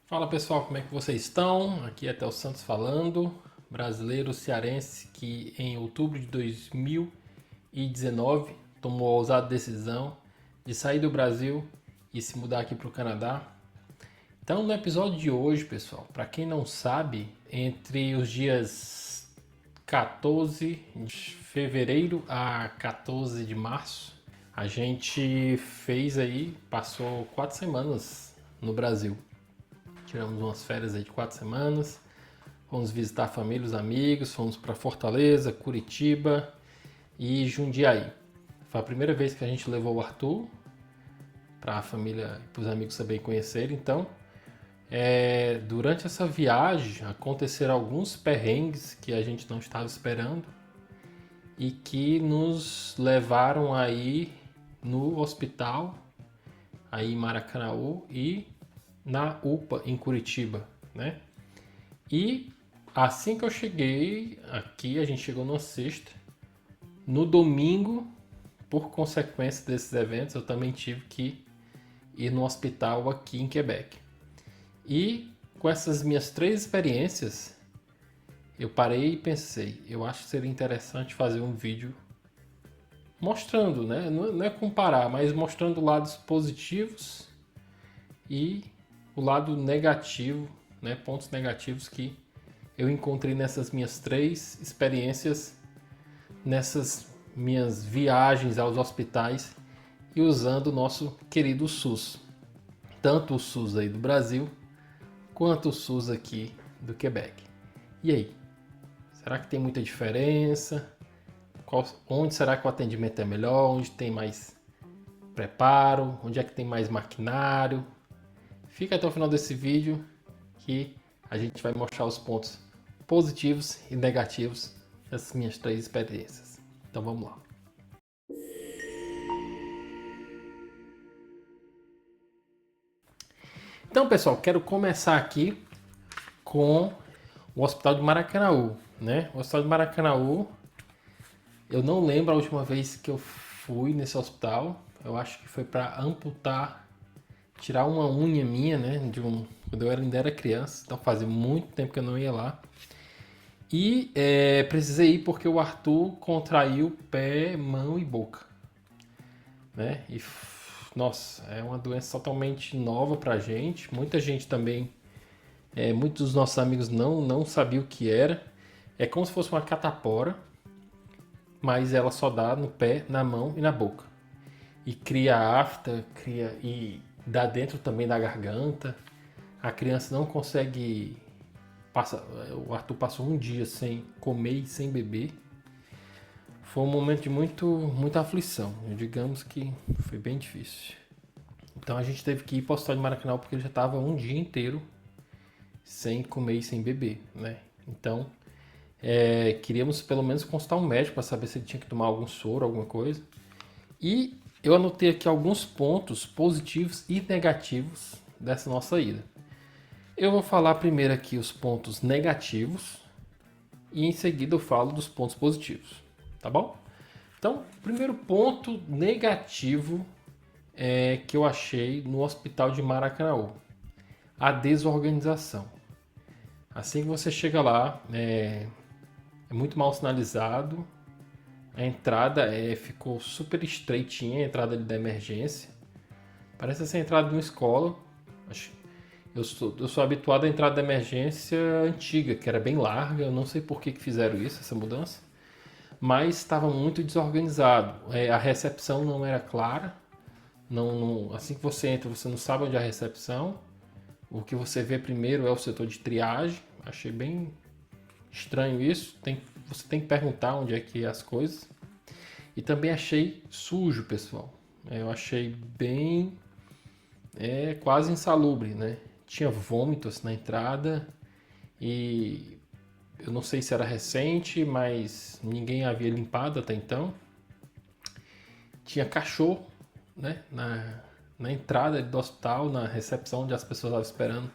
Fala pessoal, como é que vocês estão? Aqui é Theo Santos falando, brasileiro cearense que em outubro de 2019 tomou a ousada decisão de sair do Brasil e se mudar aqui para o Canadá. Então, no episódio de hoje, pessoal, para quem não sabe, entre os dias 14 de fevereiro a 14 de março, a gente passou 4 semanas no Brasil. Tiramos umas férias aí de 4 semanas, fomos visitar a família, os amigos, fomos para Fortaleza, Curitiba e Jundiaí. Foi a primeira vez que a gente levou o Arthur para a família e para os amigos também conhecerem. Então, durante essa viagem aconteceram alguns perrengues que a gente não estava esperando e que nos levaram aí no hospital, aí em Maracanaú e na UPA em Curitiba, né? E assim que eu cheguei aqui, a gente chegou na sexta. No domingo, por consequência desses eventos, eu também tive que ir no hospital aqui em Quebec. E com essas minhas 3 experiências, eu parei e pensei, eu acho que seria interessante fazer um vídeo mostrando, né? Não é comparar, mas mostrando lados positivos e o lado negativo, né? Pontos negativos que eu encontrei nessas minhas 3 experiências, nessas minhas viagens aos hospitais e usando o nosso querido SUS. Tanto o SUS aí do Brasil, quanto o SUS aqui do Quebec. E aí? Será que tem muita diferença? Onde será que o atendimento é melhor? Onde tem mais preparo? Onde é que tem mais maquinário? Fica até o final desse vídeo que a gente vai mostrar os pontos positivos e negativos dessas minhas 3 experiências. Então vamos lá. Então, pessoal, quero começar aqui com o Hospital de Maracanaú, né? O Hospital de Maracanaú, eu não lembro a última vez que eu fui nesse hospital. Eu acho que foi para amputar, tirar uma unha minha, né? Quando eu ainda era criança. Então fazia muito tempo que eu não ia lá. E precisei ir porque o Arthur contraiu pé, mão e boca, né? E nossa, é uma doença totalmente nova pra gente. Muita gente também, muitos dos nossos amigos não sabiam o que era. É como se fosse uma catapora, mas ela só dá no pé, na mão e na boca. E cria afta, cria e dá dentro também da garganta. A criança não consegue o Arthur passou um dia sem comer e sem beber. Foi um momento de muita aflição. Digamos que foi bem difícil. Então a gente teve que ir para o hospital de Maracanã porque ele já estava um dia inteiro sem comer e sem beber, né? Então queríamos pelo menos consultar um médico para saber se ele tinha que tomar algum soro, alguma coisa. E eu anotei aqui alguns pontos positivos e negativos dessa nossa ida. Eu vou falar primeiro aqui os pontos negativos e em seguida eu falo dos pontos positivos, tá bom? Então, o primeiro ponto negativo que eu achei no hospital de Maracanaú, a desorganização. Assim que você chega lá, é muito mal sinalizado, a entrada ficou super estreitinha, a entrada da emergência, parece essa entrada de uma escola. Eu sou habituado à entrada da emergência antiga, que era bem larga. Eu não sei por que fizeram isso, essa mudança. Mas estava muito desorganizado. A recepção não era clara. Assim que você entra, você não sabe onde é a recepção. O que você vê primeiro é o setor de triagem. Achei bem estranho isso. Você tem que perguntar onde é que é as coisas. E também achei sujo, pessoal. Eu achei bem... quase insalubre, né? Tinha vômitos na entrada e eu não sei se era recente, mas ninguém havia limpado até então. Tinha cachorro, né, na entrada do hospital, na recepção onde as pessoas estavam esperando.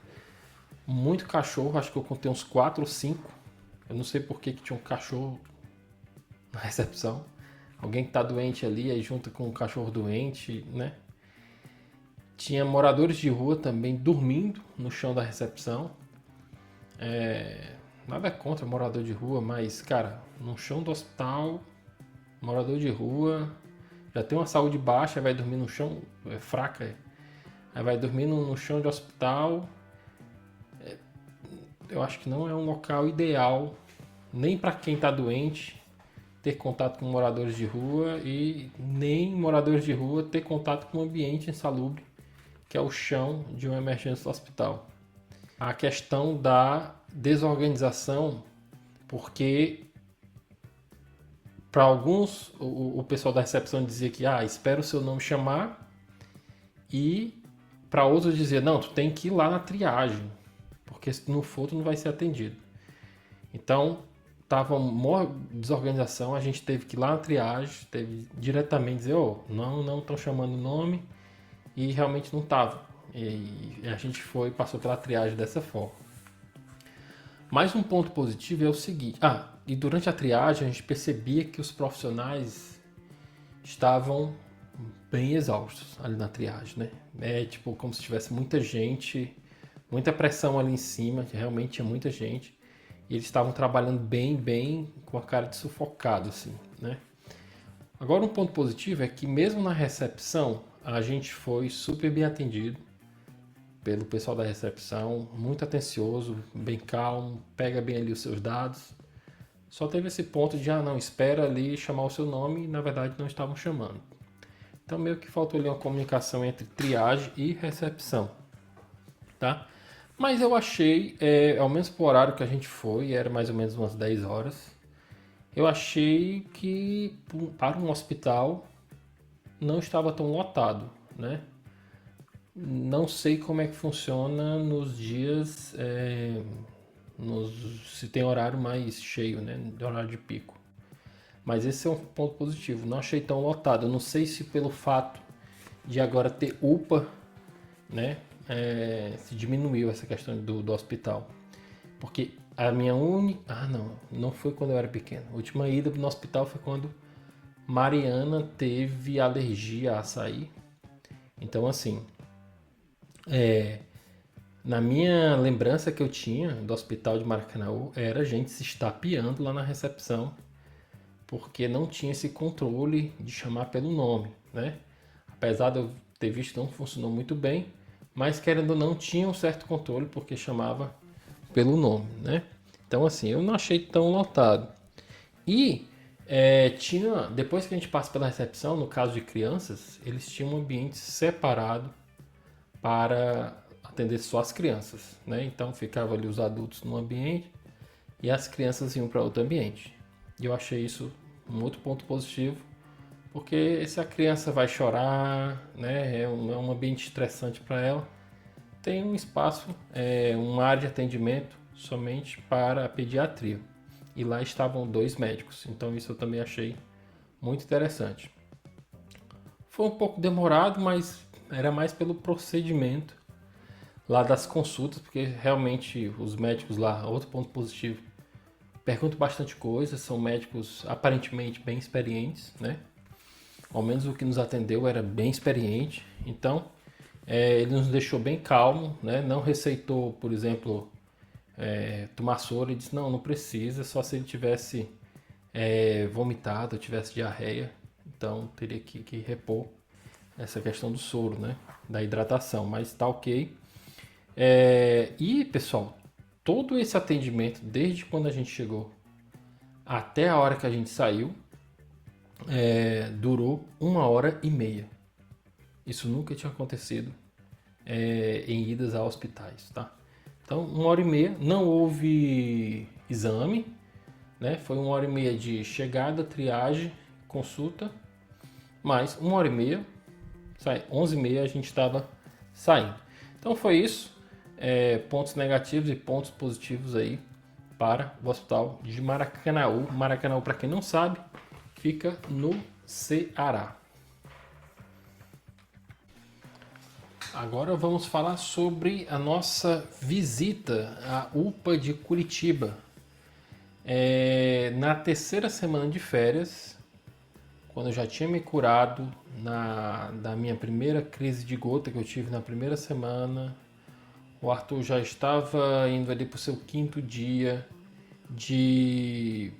Muito cachorro, acho que eu contei uns 4 ou 5. Eu não sei por que tinha um cachorro na recepção. Alguém que está doente ali, aí junto com um cachorro doente, né? Tinha moradores de rua também dormindo no chão da recepção. Nada contra morador de rua, mas, cara, no chão do hospital, morador de rua já tem uma saúde baixa, vai dormir no chão, fraca, aí vai dormir no chão de hospital. Eu acho que não é um local ideal, nem para quem está doente, ter contato com moradores de rua e nem moradores de rua ter contato com um ambiente insalubre, que é o chão de uma emergência do hospital. A questão da desorganização, porque para alguns o pessoal da recepção dizia que espera o seu nome chamar, e para outros dizia, não, tu tem que ir lá na triagem, porque se tu não for, tu não vai ser atendido. Então, tava uma desorganização, a gente teve que ir lá na triagem, teve diretamente dizer, não estão chamando o nome, e realmente não tava. E a gente passou pela triagem dessa forma. Mais um ponto positivo é o seguinte, e durante a triagem a gente percebia que os profissionais estavam bem exaustos ali na triagem, né? É tipo como se tivesse muita gente, muita pressão ali em cima, que realmente tinha muita gente. E eles estavam trabalhando bem, com a cara de sufocado, assim, né? Agora um ponto positivo é que mesmo na recepção, a gente foi super bem atendido pelo pessoal da recepção, muito atencioso, bem calmo, pega bem ali os seus dados. Só teve esse ponto de, não, espera ali chamar o seu nome, e na verdade não estavam chamando. Então meio que faltou ali uma comunicação entre triagem e recepção, tá? Mas eu achei, ao menos pro horário que a gente foi, era mais ou menos umas 10 horas, eu achei que para um hospital não estava tão lotado, né? Não sei como é que funciona nos dias, se tem horário mais cheio, né? De horário de pico. Mas esse é um ponto positivo. Não achei tão lotado. Eu não sei se pelo fato de agora ter UPA, né? Se diminuiu essa questão do hospital. Porque a minha única... não foi quando eu era pequeno. A última ida no hospital foi quando Mariana teve alergia a açaí. Então, assim... na minha lembrança que eu tinha do hospital de Maracanaú, era a gente se estapeando lá na recepção, porque não tinha esse controle de chamar pelo nome, né? Apesar de eu ter visto que não funcionou muito bem, mas querendo ou não, tinha um certo controle porque chamava pelo nome, né? Então, assim, eu não achei tão lotado. E depois que a gente passa pela recepção, no caso de crianças, eles tinham um ambiente separado para atender só as crianças, né? Então ficava ali os adultos num ambiente e as crianças iam para outro ambiente. E eu achei isso um outro ponto positivo, porque se a criança vai chorar, né, é um ambiente estressante para ela, tem um espaço, uma área de atendimento somente para a pediatria. E lá estavam 2 médicos, então isso eu também achei muito interessante. Foi um pouco demorado, mas era mais pelo procedimento lá das consultas, porque realmente os médicos lá, outro ponto positivo, perguntam bastante coisa, são médicos aparentemente bem experientes, né? Ao menos o que nos atendeu era bem experiente, então ele nos deixou bem calmo, né? Não receitou, por exemplo, tomar soro, ele disse, não precisa, só se ele tivesse vomitado, tivesse diarreia, então teria que repor essa questão do soro, né? Da hidratação, mas tá ok. E pessoal, todo esse atendimento, desde quando a gente chegou até a hora que a gente saiu, durou 1h30. Isso nunca tinha acontecido em idas a hospitais, tá? Então, 1h30, não houve exame, né? Foi 1h30 de chegada, triagem, consulta, mais 1h30, 11h30 a gente estava saindo. Então foi isso. Pontos negativos e pontos positivos aí para o hospital de Maracanaú. Maracanaú, para quem não sabe, fica no Ceará. Agora vamos falar sobre a nossa visita à UPA de Curitiba. Na terceira semana de férias, quando eu já tinha me curado da minha primeira crise de gota que eu tive na primeira semana. O Arthur já estava indo ali para o seu 5º dia de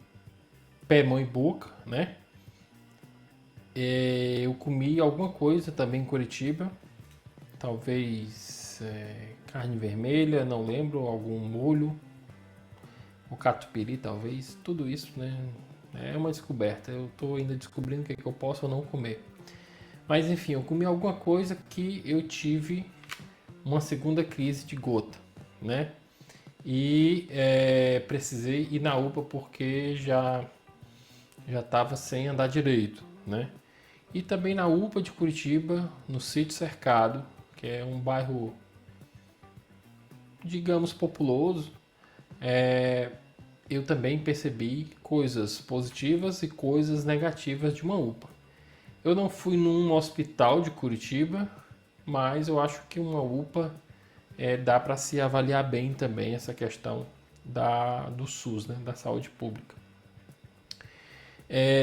pé, mão e boca, né? Eu comi alguma coisa também em Curitiba, talvez carne vermelha, não lembro, algum molho, o catupiry talvez, tudo isso, né? É uma descoberta, eu estou ainda descobrindo o que eu posso ou não comer. Mas enfim, eu comi alguma coisa que eu tive uma segunda crise de gota, né? E precisei ir na UPA porque já estava sem andar direito, né? E também na UPA de Curitiba, no Sítio Cercado, que é um bairro, digamos, populoso, eu também percebi coisas positivas e coisas negativas de uma UPA. Eu não fui num hospital de Curitiba, mas eu acho que uma UPA dá para se avaliar bem também essa questão do SUS, né, da saúde pública.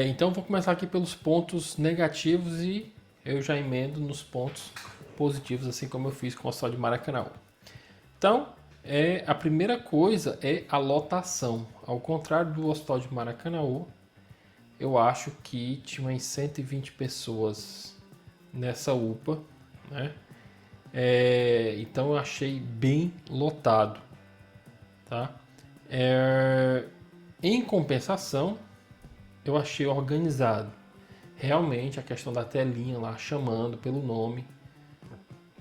Então vou começar aqui pelos pontos negativos e eu já emendo nos pontos positivos, assim como eu fiz com o Hospital de Maracanaú. Então, a primeira coisa é a lotação. Ao contrário do Hospital de Maracanaú, eu acho que tinha umas 120 pessoas nessa UPA, né? Então eu achei bem lotado, tá? Em compensação, eu achei organizado. Realmente a questão da telinha lá chamando pelo nome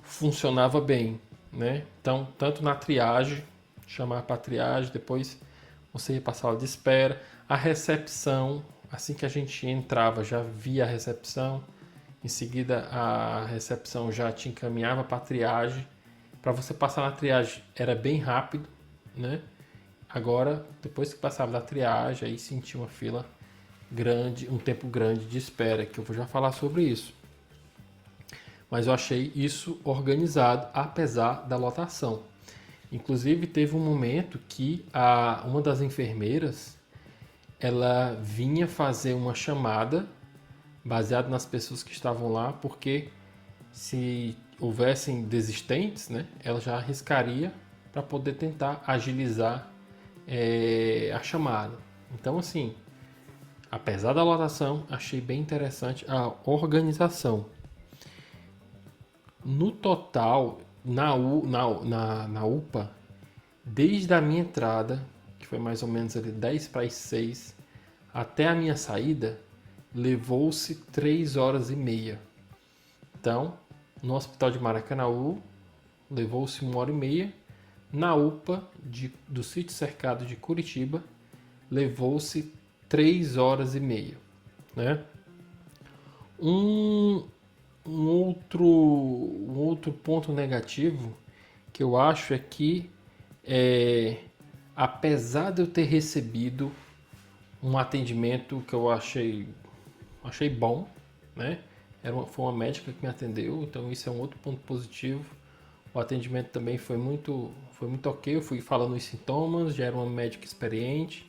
funcionava bem, né? Então, tanto na triagem, chamar para triagem, depois você ia para a sala de espera, a recepção, assim que a gente entrava, já via a recepção, em seguida a recepção já te encaminhava para a triagem. Para você passar na triagem era bem rápido, né? Agora, depois que passava da triagem, aí sentia uma fila grande, um tempo grande de espera, que eu vou já falar sobre isso. Mas eu achei isso organizado, apesar da lotação. Inclusive, teve um momento que uma das enfermeiras, ela vinha fazer uma chamada baseada nas pessoas que estavam lá, porque se houvessem desistentes, né, ela já arriscaria para poder tentar agilizar a chamada. Então, assim, apesar da lotação, achei bem interessante a organização. No total, na UPA, desde a minha entrada, que foi mais ou menos ali 10 para as 6, até a minha saída, levou-se 3 horas e meia. Então, no Hospital de Maracanaú, levou-se 1 hora e meia. Na UPA do Sítio Cercado de Curitiba, levou-se 3 horas e meia, né? Um outro ponto negativo que eu acho é que, apesar de eu ter recebido um atendimento que eu achei bom, né? Foi uma médica que me atendeu, então isso é um outro ponto positivo. O atendimento também foi muito ok. Eu fui falando os sintomas, já era uma médica experiente.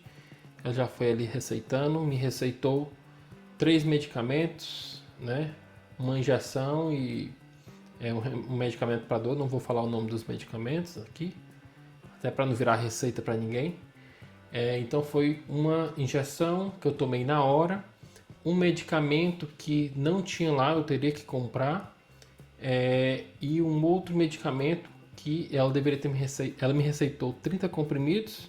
Ela já foi ali receitando, me receitou 3 medicamentos, né? Uma injeção e um medicamento para dor. Não vou falar o nome dos medicamentos aqui, até para não virar receita para ninguém. Então foi uma injeção que eu tomei na hora, um medicamento que não tinha lá, eu teria que comprar, e um outro medicamento que ela deveria ter ela me receitou 30 comprimidos,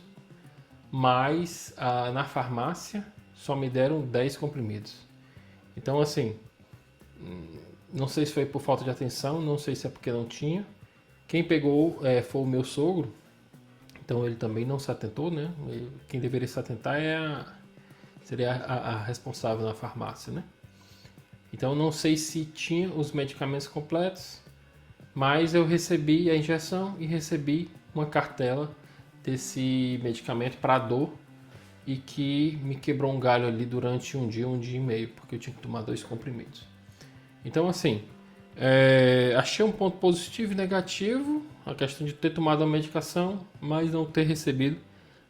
mas na farmácia só me deram 10 comprimidos. Então, assim, não sei se foi por falta de atenção, não sei se é porque não tinha. Quem pegou foi o meu sogro, então ele também não se atentou, né? Quem deveria se atentar seria a responsável na farmácia, né? Então não sei se tinha os medicamentos completos, mas eu recebi a injeção e recebi uma cartela desse medicamento para dor e que me quebrou um galho ali durante um dia e meio, porque eu tinha que tomar 2 comprimidos. Então, assim, achei um ponto positivo e negativo a questão de ter tomado a medicação, mas não ter recebido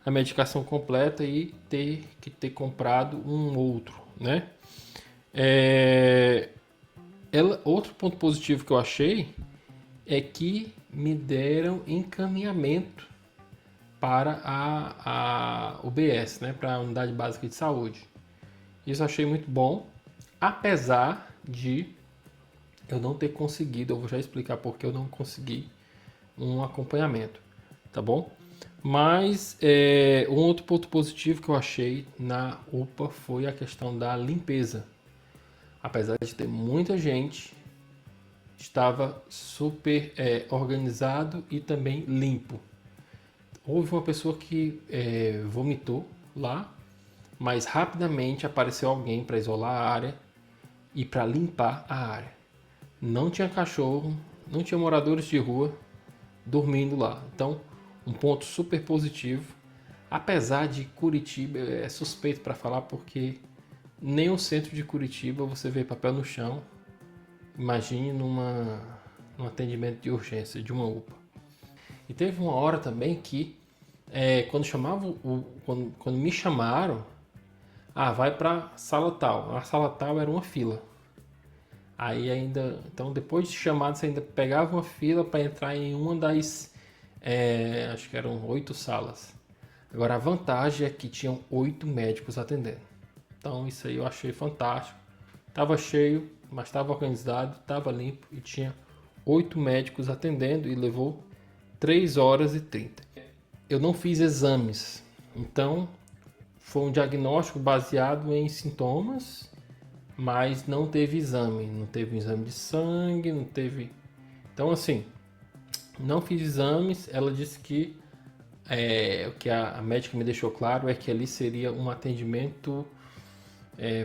a medicação completa e ter comprado um outro, né? É, outro ponto positivo que eu achei é que me deram encaminhamento para a UBS, né, para a Unidade Básica de Saúde. Isso eu achei muito bom, apesar de eu não ter conseguido, eu vou já explicar porque eu não consegui um acompanhamento, tá bom? Mas um outro ponto positivo que eu achei na UPA foi a questão da limpeza. Apesar de ter muita gente, estava super organizado e também limpo. Houve uma pessoa que vomitou lá, mas rapidamente apareceu alguém para isolar a área e para limpar a área. Não tinha cachorro, não tinha moradores de rua dormindo lá. Então, um ponto super positivo. Apesar de Curitiba, é suspeito para falar porque nem o centro de Curitiba você vê papel no chão. Imagine num atendimento de urgência de uma UPA. E teve uma hora também que quando quando me chamaram, vai para sala tal. A sala tal era uma fila. Aí ainda, então depois de chamado você ainda pegava uma fila para entrar em uma das, acho que eram 8 salas. Agora a vantagem é que tinham 8 médicos atendendo. Então isso aí eu achei fantástico. Tava cheio, mas estava organizado, estava limpo e tinha 8 médicos atendendo e levou 3 horas e 30. Eu não fiz exames, então foi um diagnóstico baseado em sintomas, mas não teve exame. Não teve um exame de sangue, não teve. Então, assim, não fiz exames. Ela disse que o que a médica me deixou claro é que ali seria um atendimento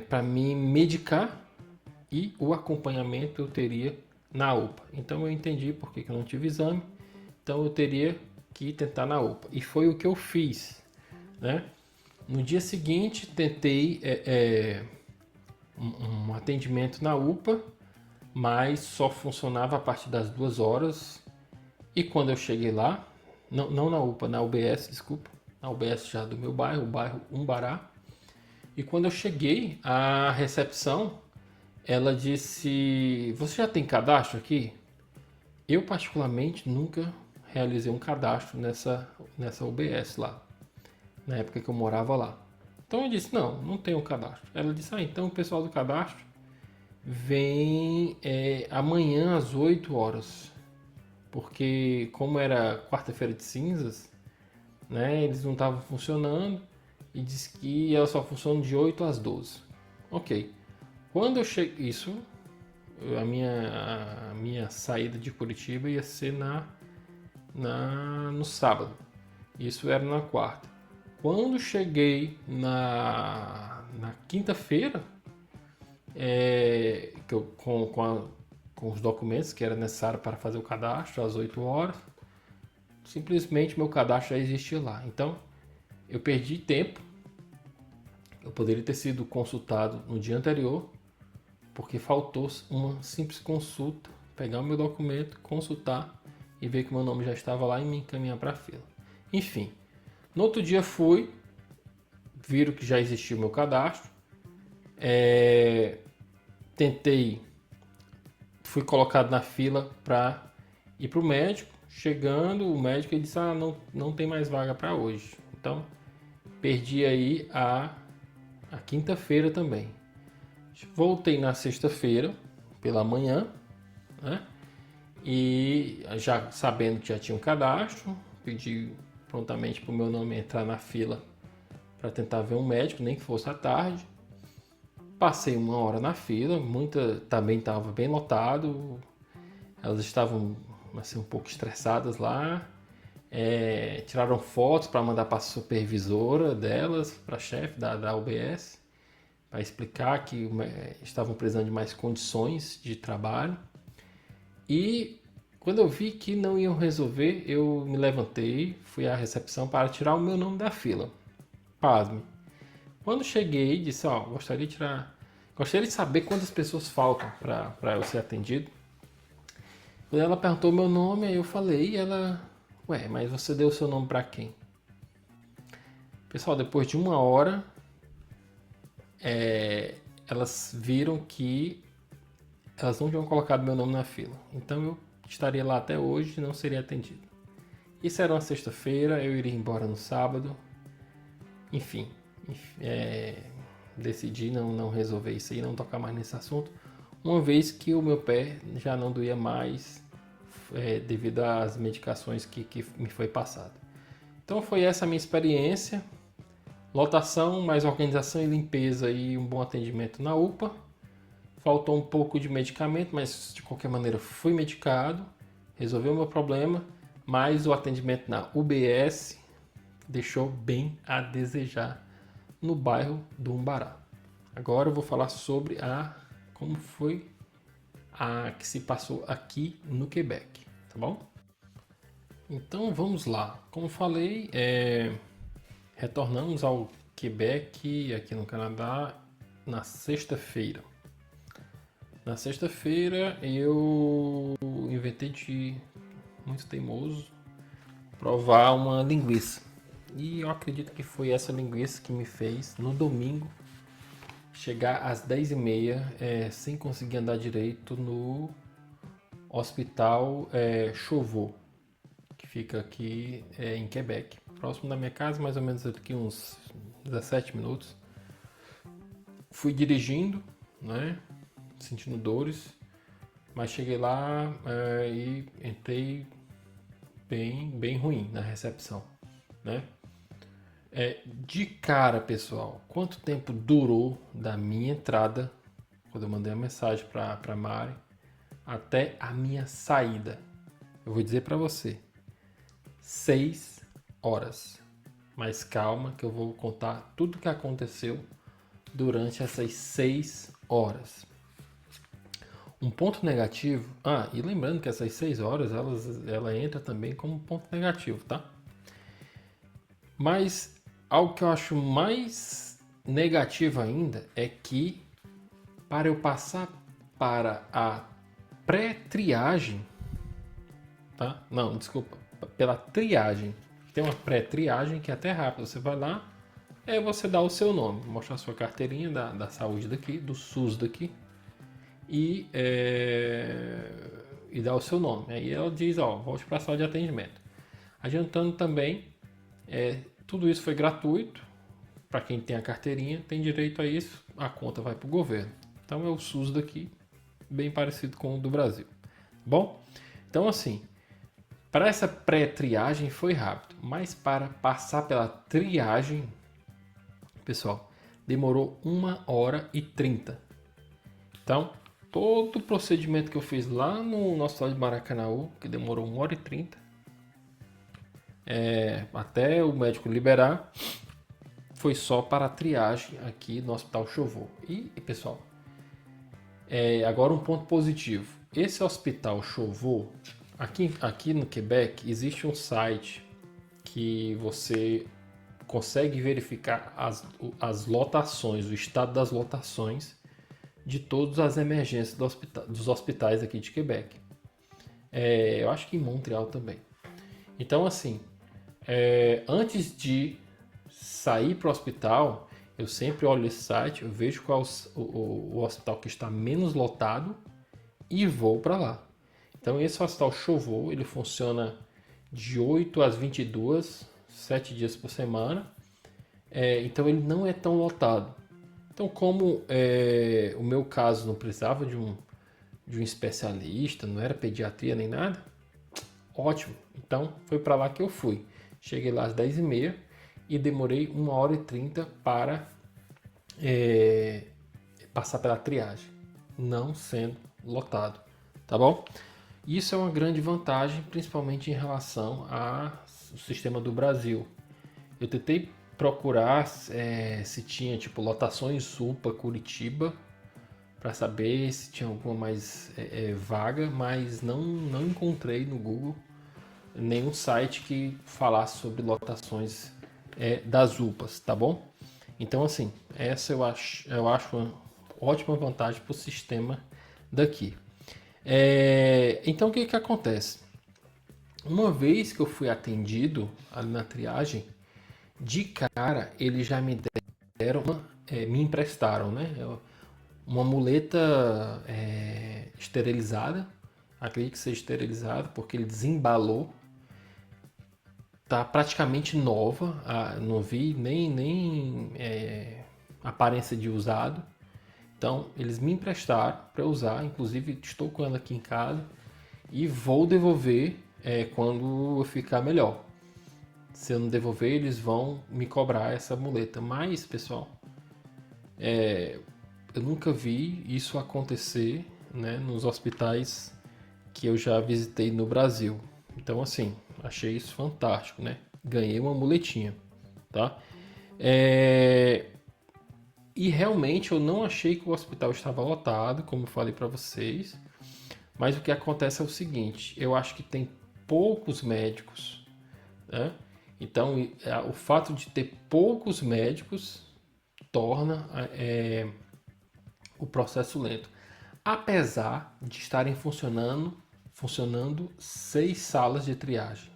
para mim medicar e o acompanhamento eu teria na UPA. Então eu entendi por que eu não tive exame. Então eu teria que tentar na UPA. E foi o que eu fiz, né? No dia seguinte tentei um atendimento na UPA, mas só funcionava a partir das 2 horas. E quando eu cheguei lá, não na UPA, na UBS, desculpa, na UBS já do meu bairro, o bairro Umbará. E quando eu cheguei, a recepção, ela disse: "Você já tem cadastro aqui?" Eu particularmente nunca realizei um cadastro nessa UBS lá, na época que eu morava lá. Então eu disse: "Não tenho um cadastro." Ela disse: "Então o pessoal do cadastro vem amanhã às 8 horas." Porque como era quarta-feira de cinzas, né, eles não estavam funcionando e disse que ela só funciona de 8 às 12. Ok. Quando eu cheguei, a minha saída de Curitiba ia ser no sábado. Isso era na quarta. Quando cheguei na quinta-feira, com os documentos que era necessário para fazer o cadastro às 8 horas, simplesmente meu cadastro já existia lá. Então eu perdi tempo. Eu poderia ter sido consultado no dia anterior, porque faltou uma simples consulta, pegar o meu documento, consultar e ver que meu nome já estava lá e me encaminhar para a fila. Enfim, no outro dia viram que já existia o meu cadastro, fui colocado na fila para ir para o médico. Chegando, o médico ele disse: não tem mais vaga para hoje. Então, perdi aí a quinta-feira também. Voltei na sexta-feira pela manhã, né? E já sabendo que já tinha um cadastro, pedi prontamente para o meu nome entrar na fila para tentar ver um médico, nem que fosse à tarde. Passei 1 hora na fila, muita também estava bem lotado. Elas estavam assim, um pouco estressadas lá. Tiraram fotos para mandar para a supervisora delas, para a chefe da UBS, para explicar que estavam precisando de mais condições de trabalho. E quando eu vi que não iam resolver, eu me levantei, fui à recepção para tirar o meu nome da fila. Pasme. Quando cheguei, disse: gostaria de saber quantas pessoas faltam para eu ser atendido. Quando ela perguntou meu nome, aí eu falei, e ela: "Ué, mas você deu o seu nome para quem?" Pessoal, depois de 1 hora, elas viram que elas não tinham colocado meu nome na fila. Então eu estaria lá até hoje e não seria atendido. Isso era uma sexta-feira, eu iria embora no sábado. Enfim, decidi não resolver isso aí, não tocar mais nesse assunto, uma vez que o meu pé já não doía mais devido às medicações que me foi passado. Então foi essa a minha experiência. Lotação, mais organização e limpeza e um bom atendimento na UPA. Faltou um pouco de medicamento, mas de qualquer maneira fui medicado, resolveu o meu problema, mas o atendimento na UBS deixou bem a desejar no bairro do Umbará. Agora eu vou falar sobre como foi a que se passou aqui no Quebec, tá bom? Então vamos lá. Como falei, retornamos ao Quebec, aqui no Canadá, na sexta-feira. Na sexta-feira eu inventei de, muito teimoso, provar uma linguiça. E eu acredito que foi essa linguiça que me fez, no domingo, chegar às 10h30 sem conseguir andar direito no hospital Chauveau, que fica aqui em Quebec, próximo da minha casa, mais ou menos aqui uns 17 minutos. Fui dirigindo, né, sentindo dores, mas cheguei lá e entrei bem ruim na recepção, né? De cara, pessoal, quanto tempo durou da minha entrada, quando eu mandei a mensagem para Mari, até a minha saída? Eu vou dizer para você, 6 horas. Mas calma que eu vou contar tudo o que aconteceu durante essas 6 horas. Um ponto negativo, e lembrando que essas 6 horas ela entra também como ponto negativo, tá? Mas algo que eu acho mais negativo ainda é que para eu passar para a pré-triagem, tá? Não, desculpa, pela triagem. Tem uma pré-triagem que é até rápida. Você vai lá, você dá o seu nome, mostra a sua carteirinha da saúde daqui, do SUS daqui, e dá o seu nome. Aí ela diz, volte para a sala de atendimento. Adiantando também, tudo isso foi gratuito. Para quem tem a carteirinha, tem direito a isso, a conta vai para o governo. Então é o SUS daqui, bem parecido com o do Brasil. Bom, então assim, para essa pré-triagem foi rápido, mas para passar pela triagem, pessoal, demorou 1h30. Então, todo o procedimento que eu fiz lá no hospital de Maracanaú, que demorou 1h30, até o médico liberar, foi só para a triagem aqui no Hospital Chauveau. E pessoal, agora um ponto positivo. Esse Hospital Chauveau, aqui no Quebec, existe um site que você consegue verificar as lotações, o estado das lotações de todas as emergências dos hospitais aqui de Quebec. Eu acho que em Montreal também. Então assim, antes de sair para o hospital, eu sempre olho esse site, eu vejo qual o hospital que está menos lotado e vou para lá. Então esse hospital Chauveau, ele funciona de 8 às 22, 7 dias por semana. Então ele não é tão lotado. Então como o meu caso não precisava de um especialista, não era pediatria nem nada, ótimo. Então foi para lá que eu fui. Cheguei lá às 10h30 e demorei 1h30 para passar pela triagem, não sendo lotado, tá bom? Isso é uma grande vantagem, principalmente em relação ao sistema do Brasil. Eu tentei procurar se tinha tipo lotações UPA Curitiba para saber se tinha alguma mais vaga, mas não encontrei no Google nenhum site que falasse sobre lotações das UPAs, tá bom? Então assim, essa eu acho uma ótima vantagem para o sistema daqui. Então o que acontece? Uma vez que eu fui atendido ali na triagem, de cara eles já me deram, me emprestaram, né? uma muleta esterilizada. Acredito que seja esterilizada, porque ele desembalou. Tá praticamente nova, não vi nem aparência de usado. Então eles me emprestaram para usar, inclusive estou com ela aqui em casa e vou devolver quando eu ficar melhor. Se eu não devolver, eles vão me cobrar essa muleta. Mas, pessoal, eu nunca vi isso acontecer, né, nos hospitais que eu já visitei no Brasil. Então, assim, achei isso fantástico, né? Ganhei uma muletinha, tá? E realmente eu não achei que o hospital estava lotado, como eu falei para vocês. Mas o que acontece é o seguinte: eu acho que tem poucos médicos, né? Então, o fato de ter poucos médicos torna o processo lento. Apesar de estarem funcionando 6 salas de triagem.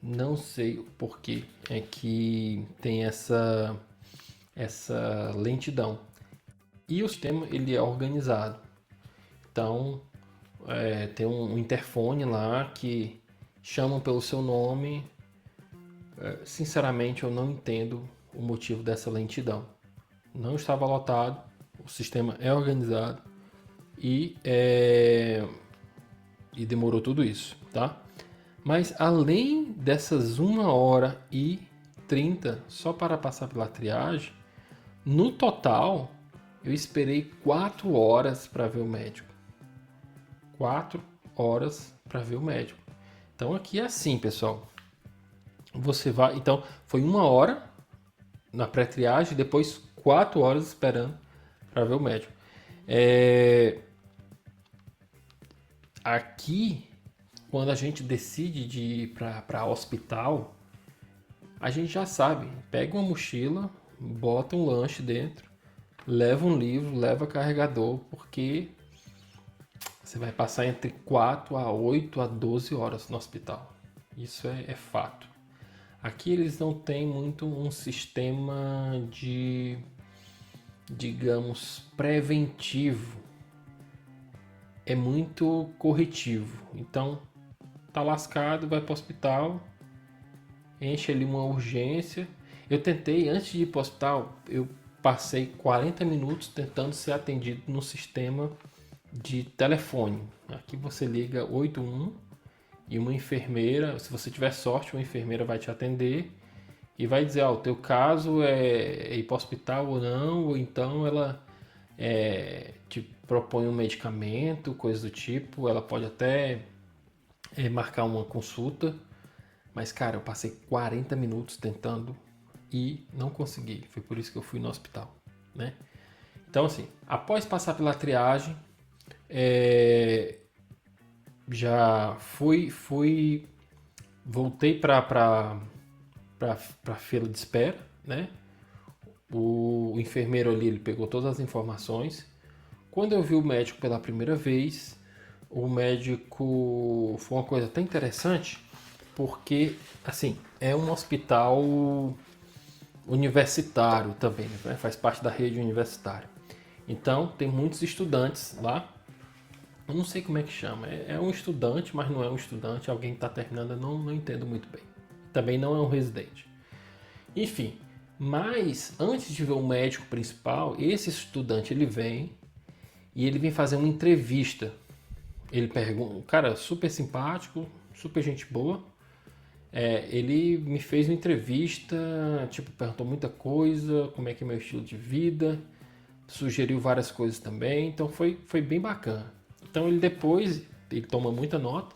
Não sei o porquê é que tem essa lentidão. E o sistema ele é organizado. Então, tem um interfone lá que chamam pelo seu nome. Sinceramente, eu não entendo o motivo dessa lentidão. Não estava lotado, o sistema é organizado e demorou tudo isso, tá? Mas além dessas 1h30 só para passar pela triagem, no total eu esperei 4 horas para ver o médico. 4 horas para ver o médico. Então aqui é assim, pessoal. Você vai, então foi 1 hora na pré-triagem, depois 4 horas esperando para ver o médico. Aqui, quando a gente decide de ir para hospital, a gente já sabe, pega uma mochila, bota um lanche dentro, leva um livro, leva carregador, porque você vai passar entre 4 a 8 a 12 horas no hospital. Isso é fato. Aqui eles não têm muito um sistema de, digamos, preventivo. É muito corretivo. Então, tá lascado, vai para o hospital, enche ali uma urgência. Eu tentei, antes de ir para o hospital, eu passei 40 minutos tentando ser atendido no sistema de telefone. Aqui você liga 81 e uma enfermeira, se você tiver sorte, uma enfermeira vai te atender e vai dizer, o teu caso é ir para o hospital ou não, ou então ela te propõe um medicamento, coisa do tipo, ela pode até marcar uma consulta, mas cara, eu passei 40 minutos tentando e não consegui, foi por isso que eu fui no hospital, né? Então assim, após passar pela triagem, já voltei para fila de espera, né? O enfermeiro ali, ele pegou todas as informações. Quando eu vi o médico pela primeira vez, o médico foi uma coisa até interessante, porque assim, é um hospital universitário também, né? Faz parte da rede universitária. Então, tem muitos estudantes lá. Eu não sei como é que chama. É um estudante, mas não é um estudante. Alguém que está terminando, eu não entendo muito bem. Também não é um residente. Enfim, mas antes de ver o médico principal, esse estudante ele vem e ele vem fazer uma entrevista. Ele pergunta, um cara super simpático, super gente boa. Ele me fez uma entrevista, tipo, perguntou muita coisa, como é que é meu estilo de vida, sugeriu várias coisas também, então foi bem bacana. Então ele depois, ele toma muita nota,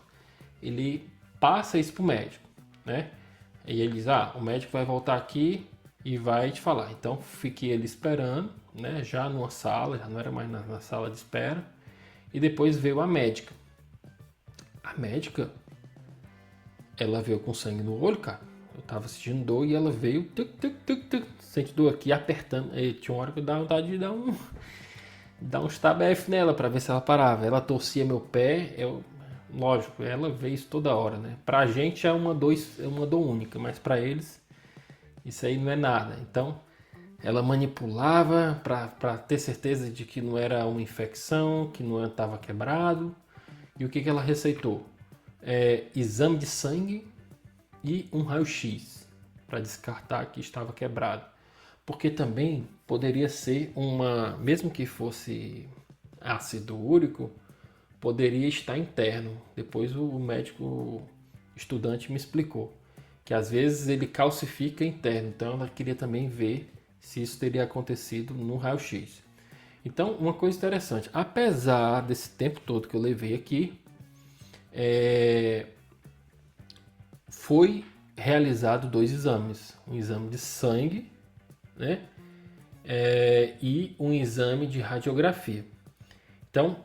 ele passa isso pro médico, né? E ele diz, o médico vai voltar aqui e vai te falar. Então fiquei ali esperando, né? Já numa sala, já não era mais na sala de espera. E depois veio a médica. A médica, ela veio com sangue no olho, cara. Eu tava sentindo dor e ela veio, sente dor aqui, apertando. E tinha uma hora que eu dava vontade de dar um stab-F nela para ver se ela parava. Ela torcia meu pé, lógico, ela vê isso toda hora, né? Pra gente é uma dor única, mas para eles isso aí não é nada. Então, Ela manipulava para ter certeza de que não era uma infecção, que não estava quebrado. E o que ela receitou? Exame de sangue e um raio-x para descartar que estava quebrado. Porque também poderia ser mesmo que fosse ácido úrico, poderia estar interno. Depois o médico estudante me explicou que às vezes ele calcifica interno. Então ela queria também ver se isso teria acontecido no raio-x. Então, uma coisa interessante, apesar desse tempo todo que eu levei aqui, foi realizado 2 exames, um exame de sangue, né? E um exame de radiografia. Então,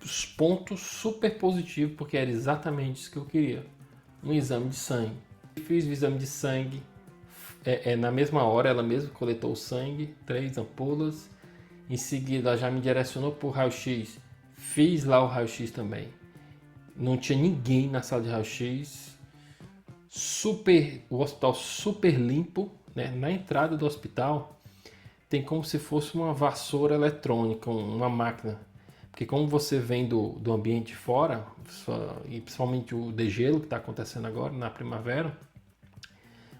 os pontos super positivos, porque era exatamente isso que eu queria. Um exame de sangue. Fiz o exame de sangue, na mesma hora ela mesma coletou o sangue, 3 ampolas. Em seguida, ela já me direcionou para o raio-x. Fiz lá o raio-x também. Não tinha ninguém na sala de raio-x. O hospital super limpo, né? Na entrada do hospital tem como se fosse uma vassoura eletrônica, uma máquina. Porque como você vem do ambiente de fora, e principalmente o degelo que está acontecendo agora na primavera,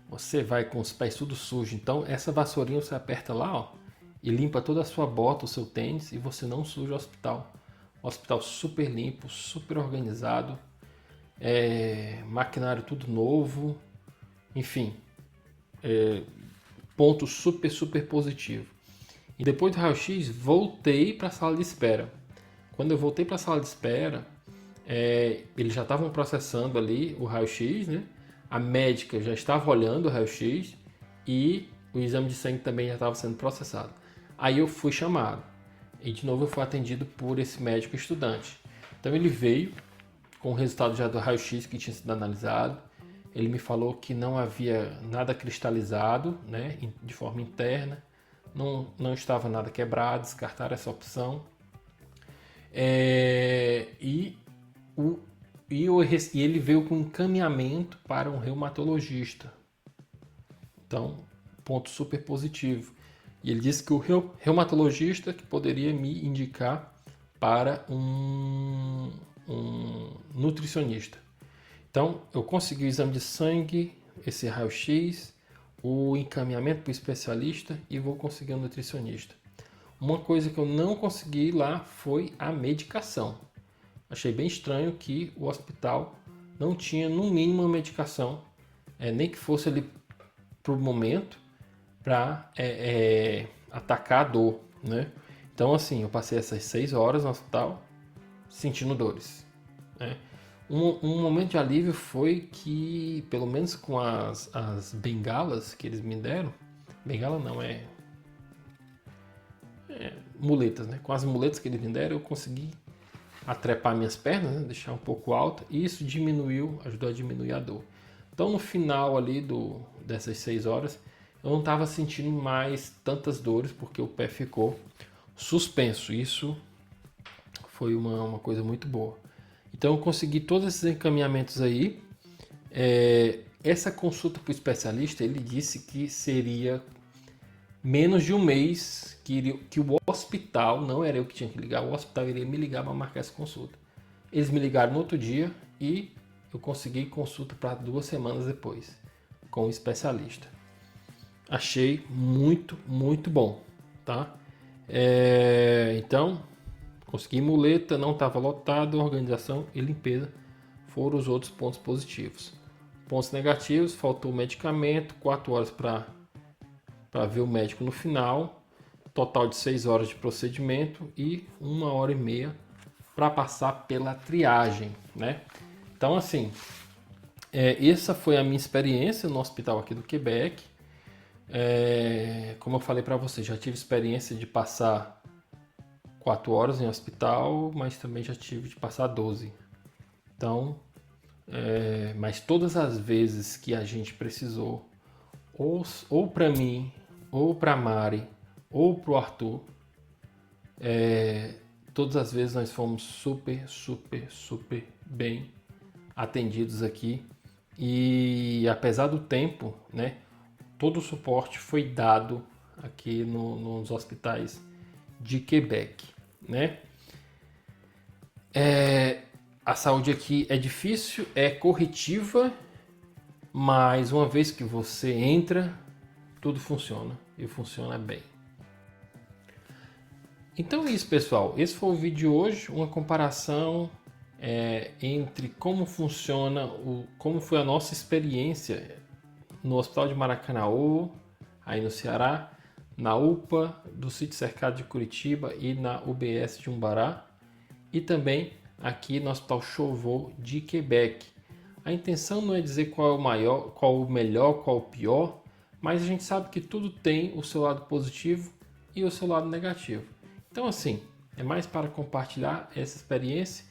você vai com os pés tudo sujos. Então essa vassourinha você aperta lá, ó, e limpa toda a sua bota, o seu tênis, e você não suja o hospital. O hospital super limpo, super organizado, maquinário tudo novo, enfim, ponto super, super positivo. E depois do raio-x, voltei para a sala de espera. Quando eu voltei para a sala de espera, eles já estavam processando ali o raio-x, né? A médica já estava olhando o raio-x e o exame de sangue também já estava sendo processado. Aí eu fui chamado e de novo eu fui atendido por esse médico estudante. Então ele veio com o resultado já do raio-x que tinha sido analisado. Ele me falou que não havia nada cristalizado, né, de forma interna, não estava nada quebrado, descartaram essa opção. E ele veio com encaminhamento para um reumatologista. Então, ponto super positivo. E ele disse que o reumatologista que poderia me indicar para um nutricionista. Então, eu consegui o exame de sangue, esse raio-x, o encaminhamento para o especialista e vou conseguir um nutricionista. Uma coisa que eu não consegui lá foi a medicação. Achei bem estranho que o hospital não tinha, no mínimo, uma medicação, nem que fosse ali para o momento, para atacar a dor, né? Então, assim, eu passei essas 6 horas no hospital sentindo dores, né? Um momento de alívio foi que, pelo menos com as bengalas que eles me deram, bengala não, muletas, né? Com as muletas que eles me deram, eu consegui atrepar minhas pernas, né? Deixar um pouco alta, e isso ajudou a diminuir a dor. Então, no final ali dessas 6 horas, eu não estava sentindo mais tantas dores, porque o pé ficou suspenso. Isso foi uma coisa muito boa. Então eu consegui todos esses encaminhamentos aí. Essa consulta para o especialista, ele disse que seria menos de um mês que o hospital, não era eu que tinha que ligar, o hospital iria me ligar para marcar essa consulta. Eles me ligaram no outro dia e eu consegui consulta para 2 semanas depois com o especialista. Achei muito, muito bom, tá? Então, consegui muleta, não estava lotado, organização e limpeza foram os outros pontos positivos. Pontos negativos, faltou medicamento, 4 horas para ver o médico no final, total de 6 horas de procedimento e 1h30 para passar pela triagem, né? Então, assim, essa foi a minha experiência no hospital aqui do Quebec. Como eu falei para você, já tive experiência de passar 4 horas em hospital, mas também já tive de passar 12. Então, mas todas as vezes que a gente precisou, ou para mim, ou para Mari, ou para o Arthur, todas as vezes nós fomos super, super, super bem atendidos aqui. E apesar do tempo, né, todo o suporte foi dado aqui nos hospitais de Quebec, né? A saúde aqui é difícil, é corretiva, mas uma vez que você entra, tudo funciona e funciona bem. Então é isso, pessoal. Esse foi o vídeo de hoje, uma comparação entre como funciona, como foi a nossa experiência no Hospital de Maracanaú, aí no Ceará, na UPA do Sítio Cercado de Curitiba e na UBS de Umbará, e também aqui no Hospital Chauveau de Quebec. A intenção não é dizer qual é o maior, qual o melhor, qual o pior, mas a gente sabe que tudo tem o seu lado positivo e o seu lado negativo. Então assim, é mais para compartilhar essa experiência.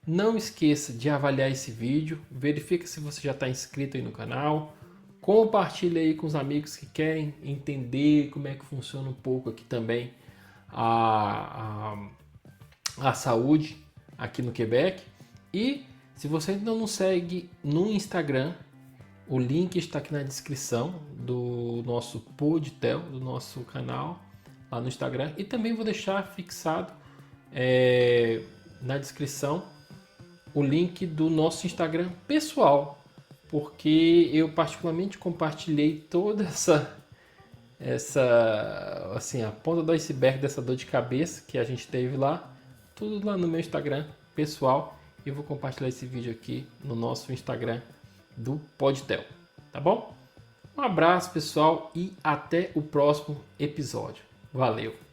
Não esqueça de avaliar esse vídeo, verifica se você já está inscrito aí no canal, compartilhe aí com os amigos que querem entender como é que funciona um pouco aqui também a saúde aqui no Quebec. E se você ainda não segue no Instagram, o link está aqui na descrição do nosso Podtel, do nosso canal lá no Instagram. E também vou deixar fixado na descrição o link do nosso Instagram pessoal, porque eu particularmente compartilhei toda essa assim, a ponta do iceberg dessa dor de cabeça que a gente teve lá, tudo lá no meu Instagram pessoal, e eu vou compartilhar esse vídeo aqui no nosso Instagram do Podtel, tá bom? Um abraço, pessoal, e até o próximo episódio. Valeu!